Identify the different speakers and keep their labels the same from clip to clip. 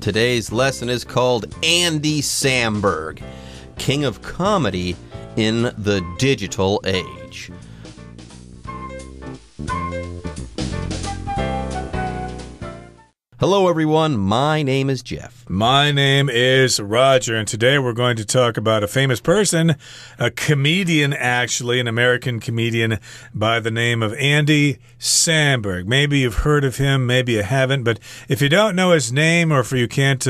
Speaker 1: Today's lesson is called Andy Samberg, King of Comedy in the Digital Age. Hello, everyone. My name is Jeff.
Speaker 2: My name is Roger, and today we're going to talk about a famous person, a comedian, actually, an American comedian by the name of Andy Samberg. Maybe you've heard of him, maybe you haven't, but if you don't know his name or if you can't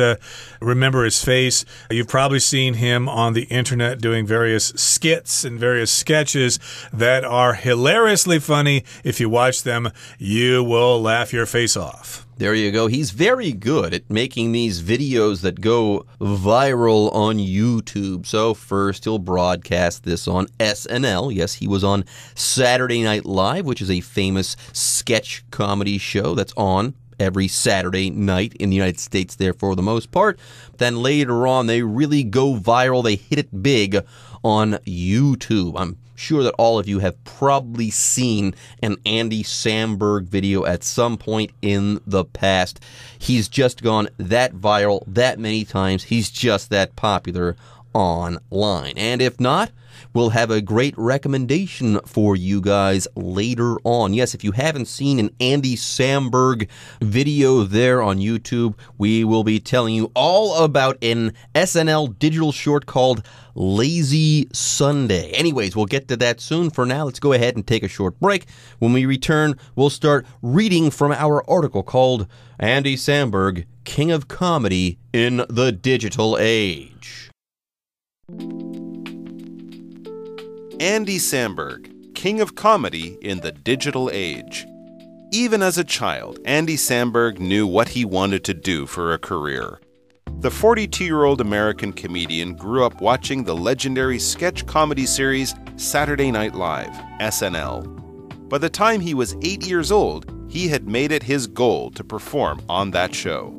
Speaker 2: remember his face, you've probably seen him on the internet doing various skits and various sketches that are hilariously funny. If you watch them, you will laugh your face off.
Speaker 1: There you go. He's very good at making these videos that go viral on YouTube. So first he'll broadcast this on SNL. Yes, he was on Saturday Night Live, which is a famous sketch comedy show that's on every Saturday night in the United States there for the most part. Then later on, they really go viral. They hit it big on YouTube. I'm sure that all of you have probably seen an Andy Samberg video at some point in the past. He's just gone that viral that many times. He's just that popular online. And if not, we'll have a great recommendation for you guys later on. Yes, if you haven't seen an Andy Samberg video there on YouTube, we will be telling you all about an SNL digital short called Lazy Sunday. Anyways, we'll get to that soon. For now, let's go ahead and take a short break. When we return, we'll start reading from our article called Andy Samberg, King of Comedy in the Digital Age.
Speaker 3: Andy Samberg, King of Comedy in the Digital Age. Even as a child, Andy Samberg knew what he wanted to do for a career. The 42-year-old American comedian grew up watching the legendary sketch comedy series Saturday Night Live, SNL. By the time he was 8 years old, he had made it his goal to perform on that show.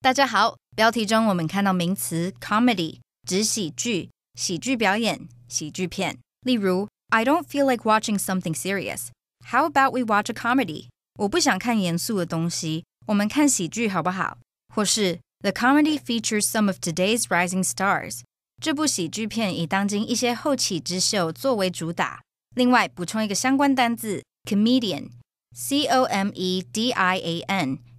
Speaker 4: 大家好，标题中我们看到名词 comedy 指喜剧、喜剧表演、喜剧片。例如 I don't feel like watching something serious. How about we watch a comedy? 我不想看严肃的东西，我们看喜剧好不好？或是 The comedy features some of today's rising stars. 这部喜剧片以当今一些后起之秀作为主打。另外补充一个相关单字 comedian, C-O-M-E-D-I-A-N,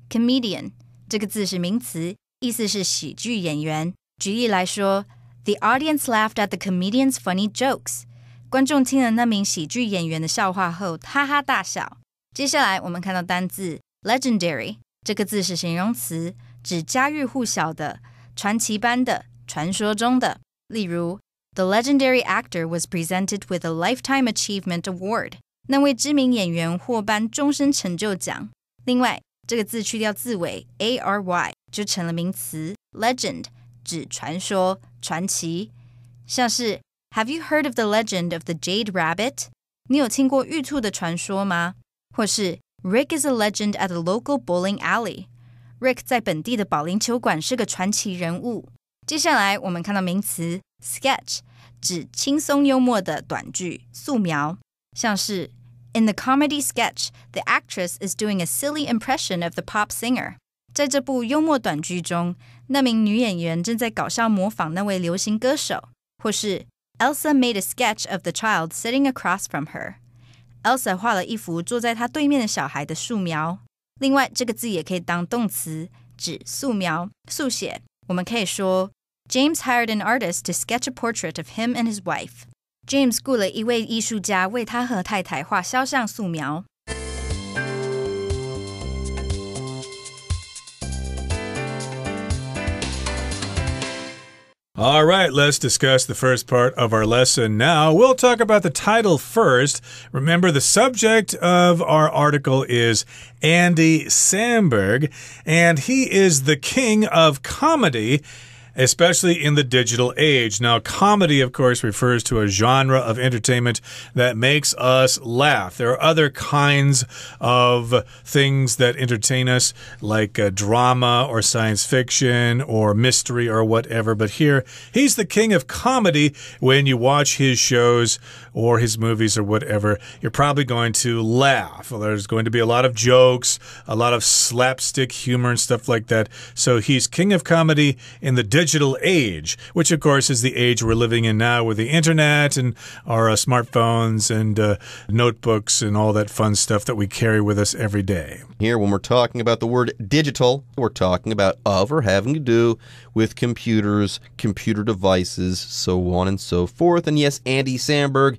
Speaker 4: comedian。这个字是名词，意思是喜剧演员。举例来说 The audience laughed at the comedian's funny jokes. 观众听了那名喜剧演员的笑话后哈哈大笑。接下来我们看到单字 legendary. 这个字是形容词，指家喻户晓的、传奇般的、传说中的。例如 The legendary actor was presented with a Lifetime Achievement Award. 那位知名演员获颁终身成就奖。另外这个字去掉字尾 ary 就成了名词 legend, 指传说、传奇。像是 Have you heard of the legend of the Jade Rabbit? 你有听过玉兔的传说吗？或是 Rick is a legend at a local bowling alley. Rick 在本地的保龄球馆是个传奇人物。接下来我们看到名词 sketch, 指轻松幽默的短剧、素描。像是In the comedy sketch, the actress is doing a silly impression of the pop singer. 在这部幽默短剧中，那名女演员正在搞笑模仿那位流行歌手。或是 Elsa made a sketch of the child sitting across from her. Elsa 画了一幅坐在她对面的小孩的素描。另外，这个字也可以当动词，指素描、速写。我们可以说 James hired an artist to sketch a portrait of him and his wife.James 雇了一位艺术家为他和太太画肖像素描。
Speaker 2: All right, let's discuss the first part of our lesson now. We'll talk about the title first. Remember, the subject of our article is Andy Samberg, and he is the king of comedy. especially in the digital age. Now, comedy, of course, refers to a genre of entertainment that makes us laugh. There are other kinds of things that entertain us, like drama or science fiction or mystery or whatever. But here, he's the king of comedy. When you watch his shows or his movies or whatever, you're probably going to laugh. Well, there's going to be a lot of jokes, a lot of slapstick humor and stuff like that. So he's king of comedy in the digital age, which of course is the age we're living in now with the internet and our smartphones and notebooks and all that fun stuff that we carry with us every day.
Speaker 1: Here, when we're talking about the word digital, we're talking about of or having to do with computers, computer devices, so on and so forth. And yes, Andy Samberg,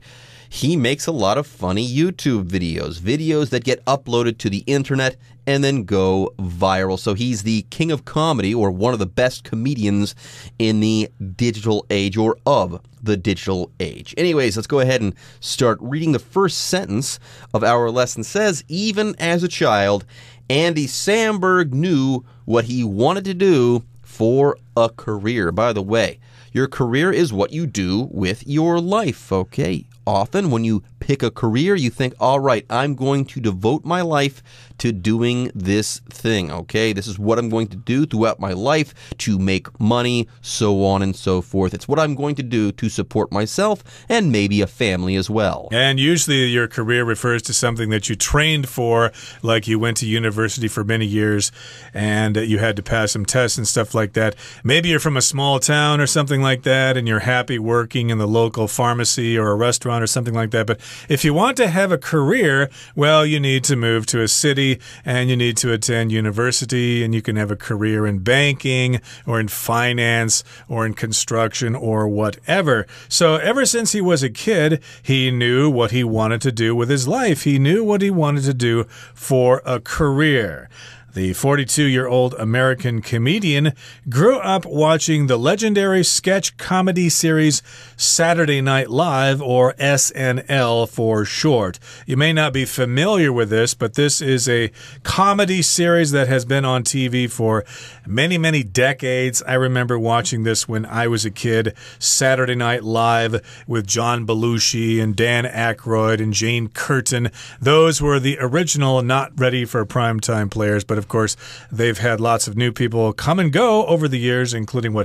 Speaker 1: he makes a lot of funny YouTube videos that get uploaded to the internet and then go viral. So he's the king of comedy, or one of the best comedians in the digital age, or of the digital age. Anyways, let's go ahead and start reading. The first sentence of our lesson. It says, even as a child, Andy Samberg knew what he wanted to do for a career. By the way, your career is what you do with your life, okay? Often when you pick a career, you think, all right, I'm going to devote my life to doing this thing, okay? This is what I'm going to do throughout my life to make money, so on and so forth. It's what I'm going to do to support myself and maybe a family as well.
Speaker 2: And usually your career refers to something that you trained for, like you went to university for many years and you had to pass some tests and stuff like that. Maybe you're from a small town or something like that and you're happy working in the local pharmacy or a restaurant or something like that. But if you want to have a career, well, you need to move to a city and you need to attend university, and you can have a career in banking or in finance or in construction or whatever. So ever since he was a kid, he knew what he wanted to do with his life. He knew what he wanted to do for a career. The 42-year-old American comedian grew up watching the legendary sketch comedy series Saturday Night Live, or SNL for short. You may not be familiar with this, but this is a comedy series that has been on TV for many, many decades. I remember watching this when I was a kid. Saturday Night Live with John Belushi and Dan Aykroyd and Jane Curtin. Those were the original, not ready for primetime players, but of course, they've had lots of new people come and go over the years, including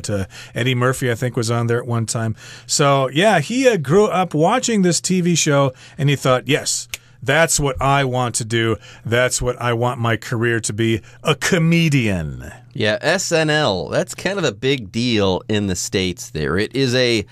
Speaker 2: Eddie Murphy, I think, was on there at one time. So, yeah, he grew up watching this TV show, and he thought, yes, that's what I want to do. That's what I want my career to be, a comedian.
Speaker 1: Yeah, SNL, that's kind of a big deal in the States there. It is a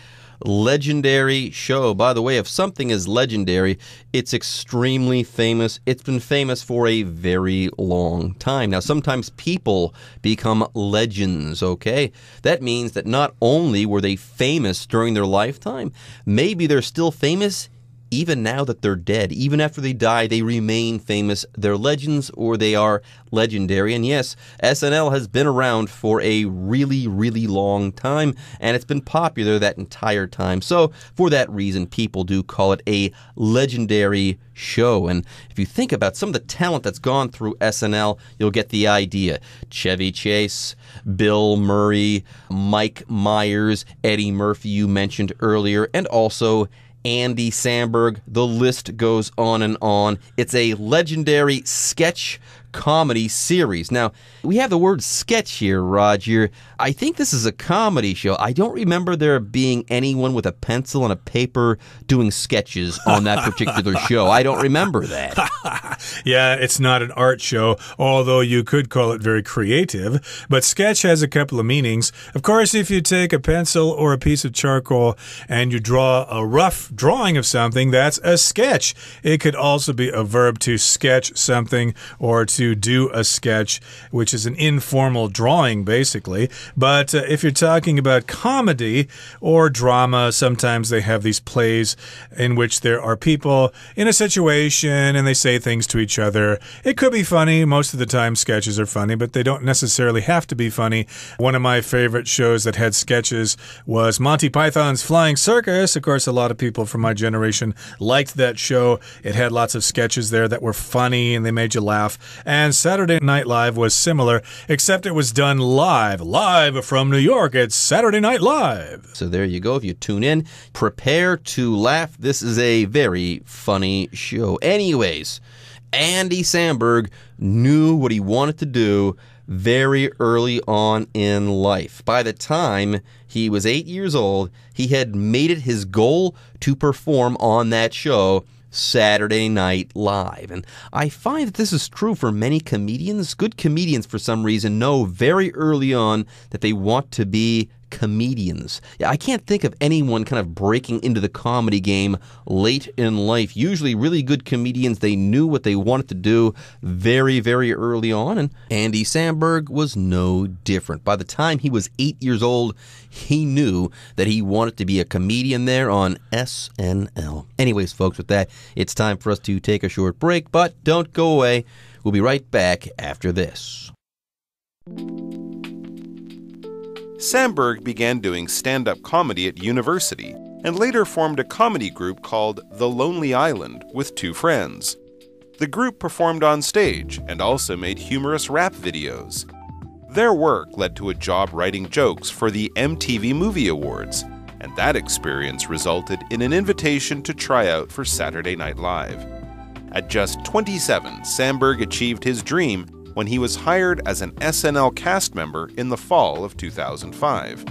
Speaker 1: legendary show. By the way, if something is legendary, it's extremely famous. It's been famous for a very long time. Now, sometimes people become legends, okay? That means that not only were they famous during their lifetime, maybe they're still famous even now that they're dead. Even after they die, they remain famous. They're legends, or they are legendary. And yes, SNL has been around for a really, really long time, and it's been popular that entire time. So for that reason, people do call it a legendary show. And if you think about some of the talent that's gone through SNL, you'll get the idea. Chevy Chase, Bill Murray, Mike Myers, Eddie Murphy you mentioned earlier, and also Andy Samberg. The list goes on and on. It's a legendary sketch comedy series. Now, we have the word sketch here, Roger. I think this is a comedy show. I don't remember there being anyone with a pencil and a paper doing sketches on that particular show. I don't remember that.
Speaker 2: Yeah, it's not an art show, although you could call it very creative. But sketch has a couple of meanings. Of course, if you take a pencil or a piece of charcoal and you draw a rough drawing of something, that's a sketch. It could also be a verb to sketch something or to do a sketch, which is an informal drawing, basically. But if you're talking about comedy or drama, sometimes they have these plays in which there are people in a situation and they say things to each other. It could be funny. Most of the time, sketches are funny, but they don't necessarily have to be funny. One of my favorite shows that had sketches was Monty Python's Flying Circus. Of course, a lot of people from my generation liked that show. It had lots of sketches there that were funny and they made you laugh. And Saturday Night Live was similar, except it was done live from New York. It's Saturday Night Live.
Speaker 1: So there you go. If you tune in, prepare to laugh. This is a very funny show. Anyways, Andy Samberg knew what he wanted to do very early on in life. By the time he was 8 years old, he had made it his goal to perform on that show, Saturday Night Live. And I find that this is true for many comedians. Good comedians, for some reason, know very early on that they want to be comedians. Yeah, I can't think of anyone kind of breaking into the comedy game late in life. Usually really good comedians, they knew what they wanted to do very, very early on, and Andy Samberg was no different. By the time he was 8 years old, he knew that he wanted to be a comedian there on SNL. Anyways, folks, with that, it's time for us to take a short break, but don't go away. We'll be right back after this.
Speaker 3: Samberg began doing stand-up comedy at university and later formed a comedy group called The Lonely Island with two friends. The group performed on stage and also made humorous rap videos. Their work led to a job writing jokes for the MTV Movie Awards, and that experience resulted in an invitation to try out for Saturday Night Live. At just 27, Samberg achieved his dream when he was hired as an SNL cast member in the fall of 2005.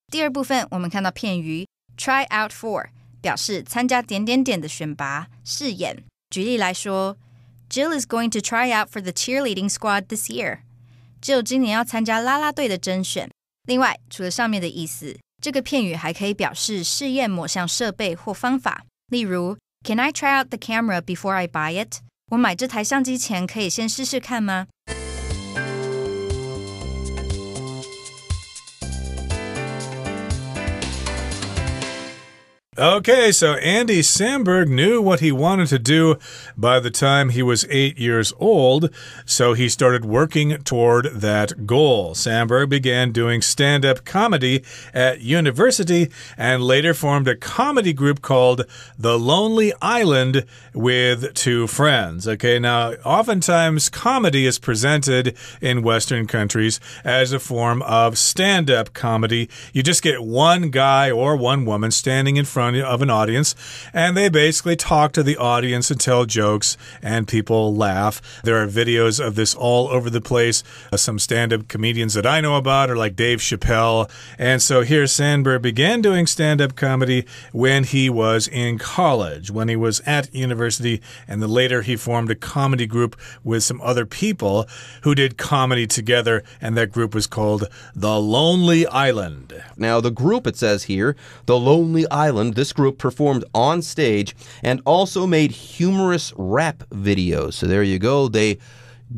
Speaker 4: 第二部分我们看到片语 try out for 表示参加点点点的选拔试演。举例来说 Jill is going to try out for the cheerleading squad this year. Jill 今年要参加啦啦队的甄选。另外除了上面的意思，这个片语还可以表示试验某项设备或方法。例如Can I try out the camera before I buy it? 我买这台相机前可以先试试看吗？
Speaker 2: Okay, so Andy Samberg knew what he wanted to do by the time he was 8 years old, so he started working toward that goal. Samberg began doing stand-up comedy at university and later formed a comedy group called The Lonely Island with two friends. Okay, now oftentimes comedy is presented in Western countries as a form of stand-up comedy. You just get one guy or one woman standing in front of an audience, and they basically talk to the audience and tell jokes, and people laugh. There are videos of this all over the place. Some stand-up comedians that I know about are like Dave Chappelle, and so here Samberg began doing stand-up comedy when he was in college, when he was at university, and then later he formed a comedy group with some other people who did comedy together, and that group was called The Lonely Island.
Speaker 1: Now, the group, it says here, The Lonely Island, this group performed on stage and also made humorous rap videos. So there you go. They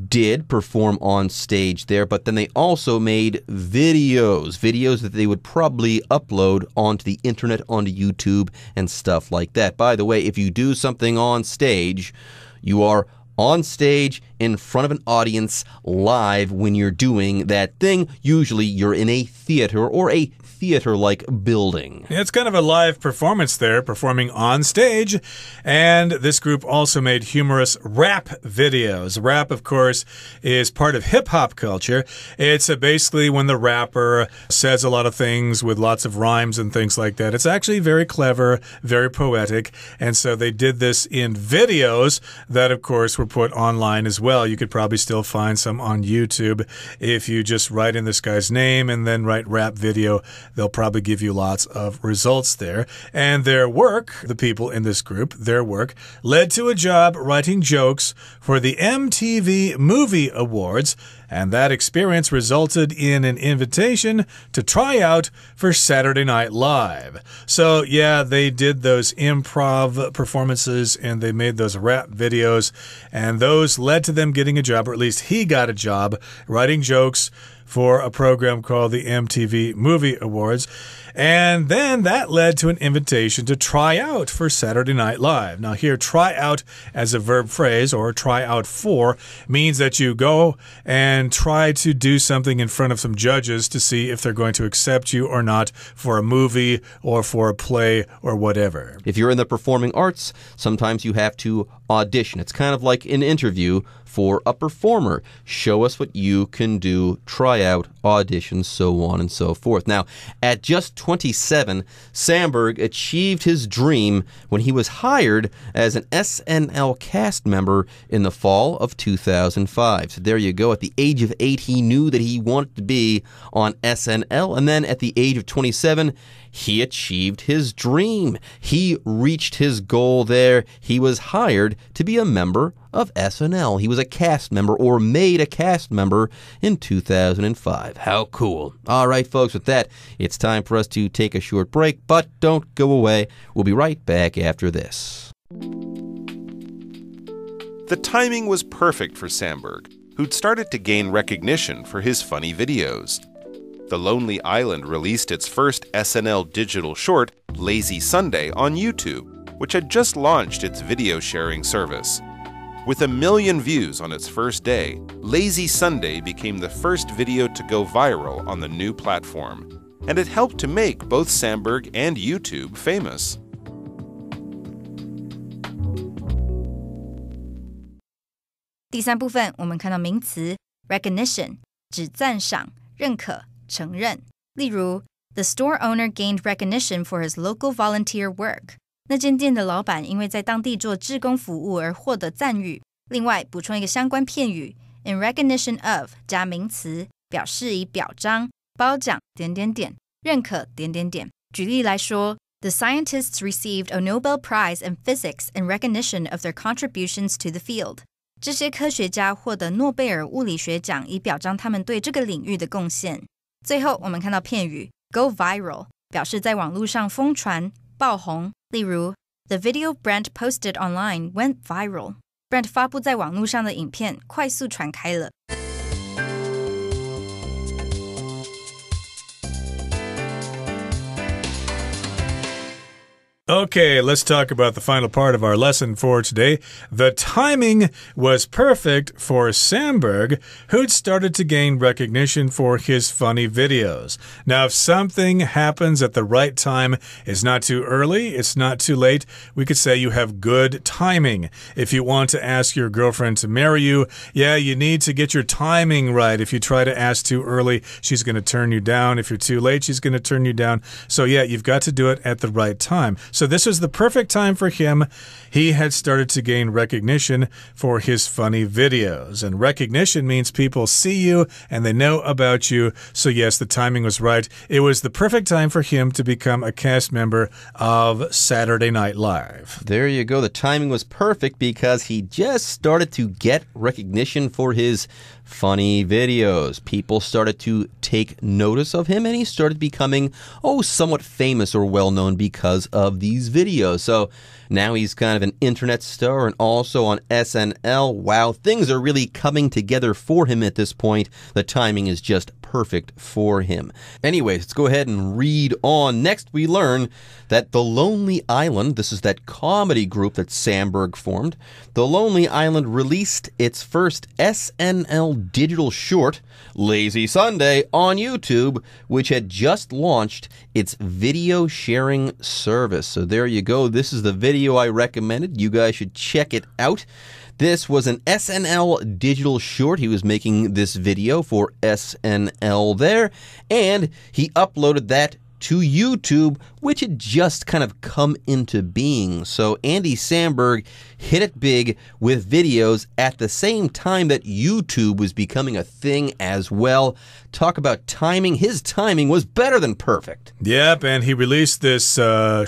Speaker 1: did perform on stage there, but then they also made videos that they would probably upload onto the internet, onto YouTube and stuff like that. By the way, if you do something on stage, you are on stage in front of an audience live when you're doing that thing. Usually you're in a theater or a theater-like building.
Speaker 2: Yeah, it's kind of a live performance there, performing on stage. And this group also made humorous rap videos. Rap, of course, is part of hip-hop culture. It's basically when the rapper says a lot of things with lots of rhymes and things like that. It's actually very clever, very poetic. And so they did this in videos that, of course, were put online as well. You could probably still find some on YouTube. If you just write in this guy's name and then write rap video, they'll probably give you lots of results there. And their work, the people in this group, their work, led to a job writing jokes for the MTV Movie Awards. And that experience resulted in an invitation to try out for Saturday Night Live. So, yeah, they did those improv performances and they made those rap videos. And those led to them getting a job, or at least he got a job, writing jokes for a program called the MTV Movie Awards. And then that led to an invitation to try out for Saturday Night Live. Now here, try out as a verb phrase, or try out for, means that you go and try to do something in front of some judges to see if they're going to accept you or not for a movie or for a play or whatever.
Speaker 1: If you're in the performing arts, sometimes you have to audition. It's kind of like an interview for a performer. Show us what you can do, try out, audition, so on and so forth. Now, at just 27, Sandberg achieved his dream when he was hired as an SNL cast member in the fall of 2005. So there you go. At the age of 8, he knew that he wanted to be on SNL, and then at the age of 27, he achieved his dream. He reached his goal there. He was hired to be a member of SNL. He was a cast member, or made a cast member, in 2005. How cool. All right, folks, with that, it's time for us to take a short break, but don't go away. We'll be right back after this.
Speaker 3: The timing was perfect for Sandberg, who'd started to gain recognition for his funny videos. The Lonely Island released its first SNL digital short, Lazy Sunday, on YouTube, which had just launched its video sharing service. With 1 million views on its first day, Lazy Sunday became the first video to go viral on the new platform, and it helped to make both Sandberg and YouTube famous.
Speaker 4: 第三部分，我们看到名词 recognition 指赞赏、认可、承认。例如 The store owner gained recognition for his local volunteer work. 那间店的老板因为在当地做志工服务而获得赞誉。另外补充一个相关片语 in recognition of 加名词，表示以表彰、褒奖……认可……举例来说 The scientists received a Nobel Prize in Physics in recognition of their contributions to the field. 这些科学家获得诺贝尔物理学奖，以表彰他们对这个领域的贡献。最后我们看到片语 go viral 表示在网络上疯传、爆红。例如 The video Brent posted online went viral. Brent 发布在网络上的影片快速传开了。
Speaker 2: Okay, let's talk about the final part of our lesson for today. The timing was perfect for Sandberg, who'd started to gain recognition for his funny videos. Now, if something happens at the right time, it's not too early, it's not too late, we could say you have good timing. If you want to ask your girlfriend to marry you, yeah, you need to get your timing right. If you try to ask too early, she's going to turn you down. If you're too late, she's going to turn you down. So, yeah, you've got to do it at the right time. So this was the perfect time for him. He had started to gain recognition for his funny videos. And recognition means people see you and they know about you. So yes, the timing was right. It was the perfect time for him to become a cast member of Saturday Night Live.
Speaker 1: There you go. The timing was perfect because he just started to get recognition for his funny videos. People started to take notice of him, and he started becoming, somewhat famous or well-known because of these videos. So now he's kind of an internet star and also on SNL. Wow, things are really coming together for him at this point. The timing is just perfect for him. Anyways, let's go ahead and read on. Next, we learn that The Lonely Island, this is that comedy group that Sandberg formed, The Lonely Island released its first SNL digital short, Lazy Sunday, on YouTube, which had just launched its video sharing service. So there you go. This is the video I recommended. You guys should check it out. This was an SNL digital short. He was making this video for SNL there, and he uploaded that to YouTube, which had just kind of come into being. So Andy Samberg hit it big with videos at the same time that YouTube was becoming a thing as well. Talk about timing. His timing was better than perfect.
Speaker 2: Yep, and he released this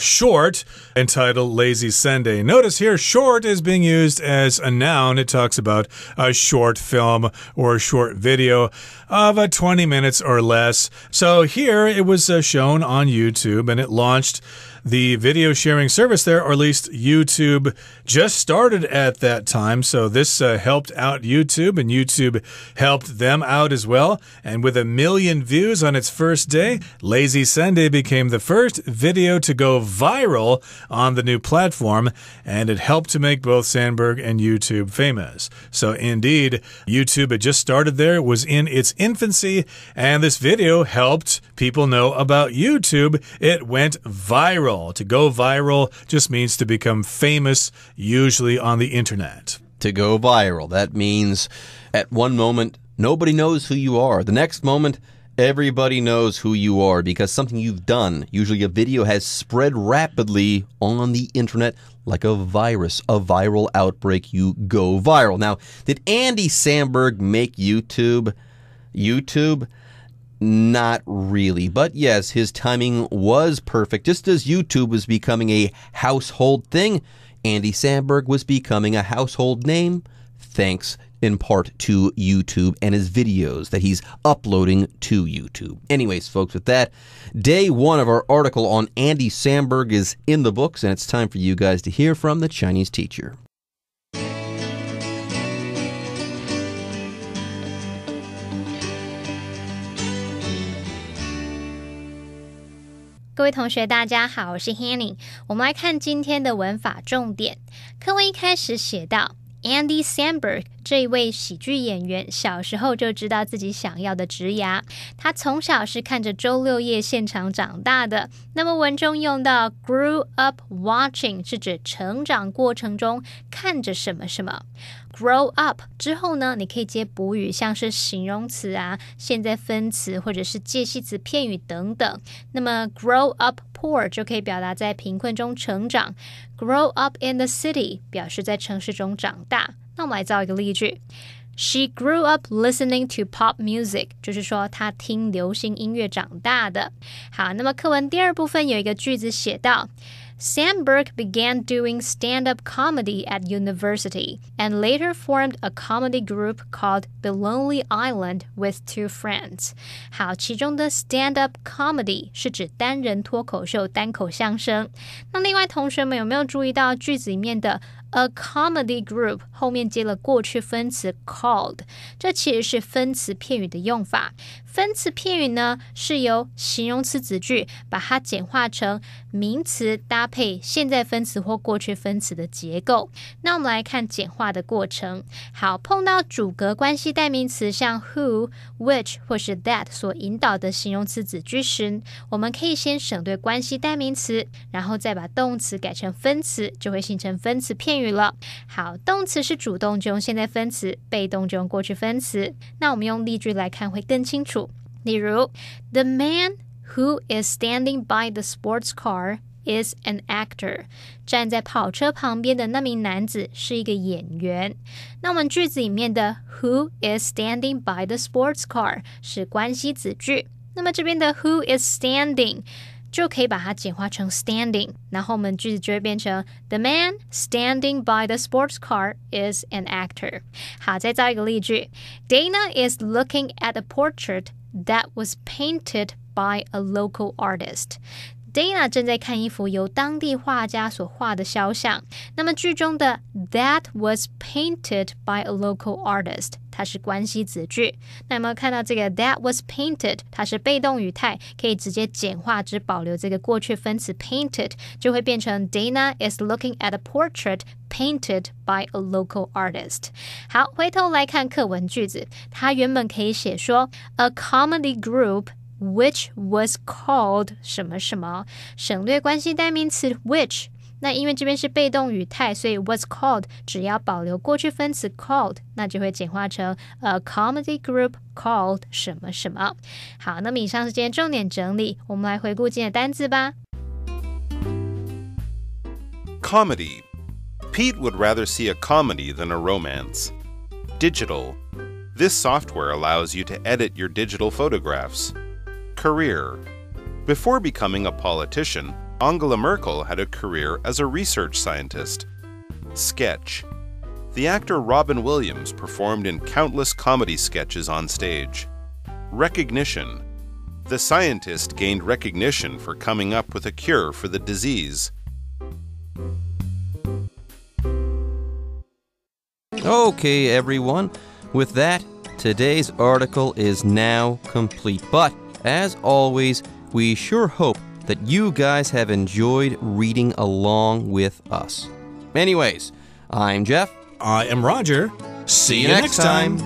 Speaker 2: short entitled Lazy Sunday. Notice here, short is being used as a noun. It talks about a short film or a short video of 20 minutes or less. So here it was shown on YouTube, and it launched the video sharing service there, or at least YouTube just started at that time. So this helped out YouTube, and YouTube helped them out as well. And with 1 million views on its first day, Lazy Sunday became the first video to go viral on the new platform, and it helped to make both Sandberg and YouTube famous. So indeed, YouTube had just started there, was in its infancy, and this video helped people know about YouTube. It went viral. To go viral just means to become famous, usually on the internet.
Speaker 1: To go viral, that means at one moment, nobody knows who you are. The next moment, everybody knows who you are because something you've done, usually a video, has spread rapidly on the internet like a virus, a viral outbreak. You go viral. Now, did Andy Samberg make YouTube? Not really, but yes, his timing was perfect. Just as YouTube was becoming a household thing, Andy Samberg was becoming a household name, thanks in part to YouTube and his videos that he's uploading to YouTube. Anyways, folks, with that, day one of our article on Andy Samberg is in the books, and it's time for you guys to hear from the Chinese teacher.
Speaker 5: 各位同学大家好，我是 Hanny。 我们来看今天的文法重点。课文一开始写到 Andy Samberg 这一位喜剧演员小时候就知道自己想要的职涯，他从小是看着周六夜现场长大的。那么文中用到 grew up watching 是指成长过程中看着什么什么。grow up 之后呢，你可以接补语，像是形容词啊、现在分词或者是介系词、片语等等。那么 grow up poor 就可以表达在贫困中成长， grow up in the city 表示在城市中长大。那我们来造一个例句， She grew up listening to pop music 就是说她听流行音乐长大的。好，那么课文第二部分有一个句子写到Samberg began doing stand-up comedy at university and later formed a comedy group called The Lonely Island with two friends. 好，其中的 stand-up comedy 是指单人脱口秀、单口相声。那另外同学们有没有注意到句子里面的 a comedy group 后面接了过去分词 called， 这其实是分词片语的用法。分词片语呢，是由形容词子句把它简化成名词搭配现在分词或过去分词的结构。那我们来看简化的过程。好，碰到主格关系代名词像 who、which 或是 that 所引导的形容词子句时，我们可以先省略关系代名词，然后再把动词改成分词，就会形成分词片语了。好，动词是主动就用现在分词，被动就用过去分词。那我们用例句来看会更清楚。例如 The man who is standing by the sports car is an actor. 站在跑车旁边的那名男子是一个演员。那我们句子里面的 who is standing by the sports car 是关系子句。那么这边的 who is standing 就可以把它简化成 standing， 然后我们句子就会变成 The man standing by the sports car is an actor. 好，再造一个例句 Dana is looking at a portrait that was painted by a local artist. Dana 正在看一幅由当地画家所画的肖像。那么句中的 that was painted by a local artist 它是关系子句。那有没有看到这个 that was painted 它是被动语态，可以直接简化，只保留这个过去分词 painted， 就会变成 Dana is looking at a portrait painted by a local artist. 好，回头来看课文句子，它原本可以写说 a comedy group which was called 什么什么，省略关系代名词 which， 那因为这边是被动语态，所以 was called 只要保留过去分词 called， 那就会简化成 a comedy group called 什么什么。好，那么以上是今天重点整理，我们来回顾今天的单字吧。
Speaker 3: Comedy. Pete would rather see a comedy than a romance. Digital. This software allows you to edit your digital photographs. Career. Before becoming a politician, Angela Merkel had a career as a research scientist. Sketch. The actor Robin Williams performed in countless comedy sketches on stage. Recognition. The scientist gained recognition for coming up with a cure for the disease.
Speaker 1: Okay, everyone. With that, today's article is now complete. But, as always, we sure hope that you guys have enjoyed reading along with us. Anyways, I'm Jeff.
Speaker 2: I am Roger.
Speaker 1: See you next time.